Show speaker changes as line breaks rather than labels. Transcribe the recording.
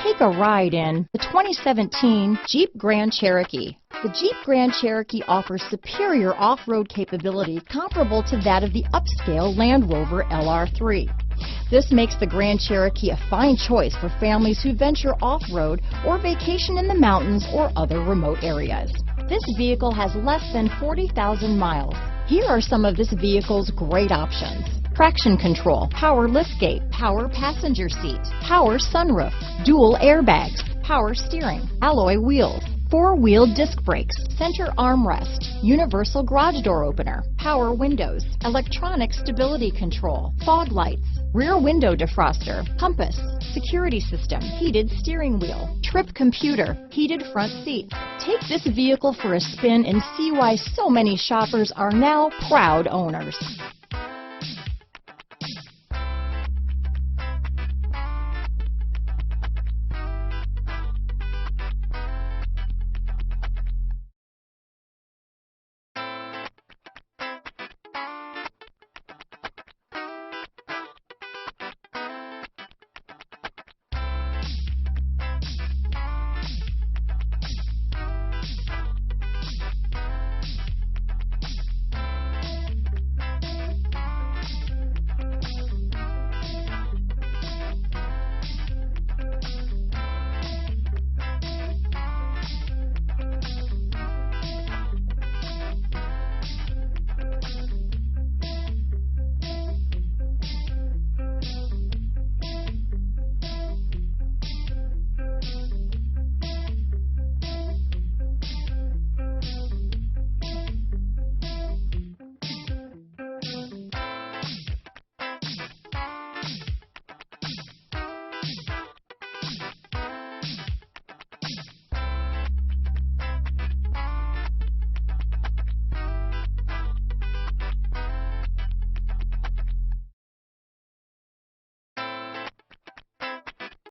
Take a ride in the 2017 Jeep Grand Cherokee. The Jeep Grand Cherokee offers superior off-road capability comparable to that of the upscale Land Rover LR3. This makes the Grand Cherokee a fine choice for families who venture off-road or vacation in the mountains or other remote areas. This vehicle has less than 40,000 miles. Here are some of this vehicle's great options: traction control, power liftgate, power passenger seat, power sunroof, dual airbags, power steering, alloy wheels, four-wheel disc brakes, center armrest, universal garage door opener, power windows, electronic stability control, fog lights, rear window defroster, compass, security system, heated steering wheel, trip computer, heated front seats. Take this vehicle for a spin and see why so many shoppers are now proud owners.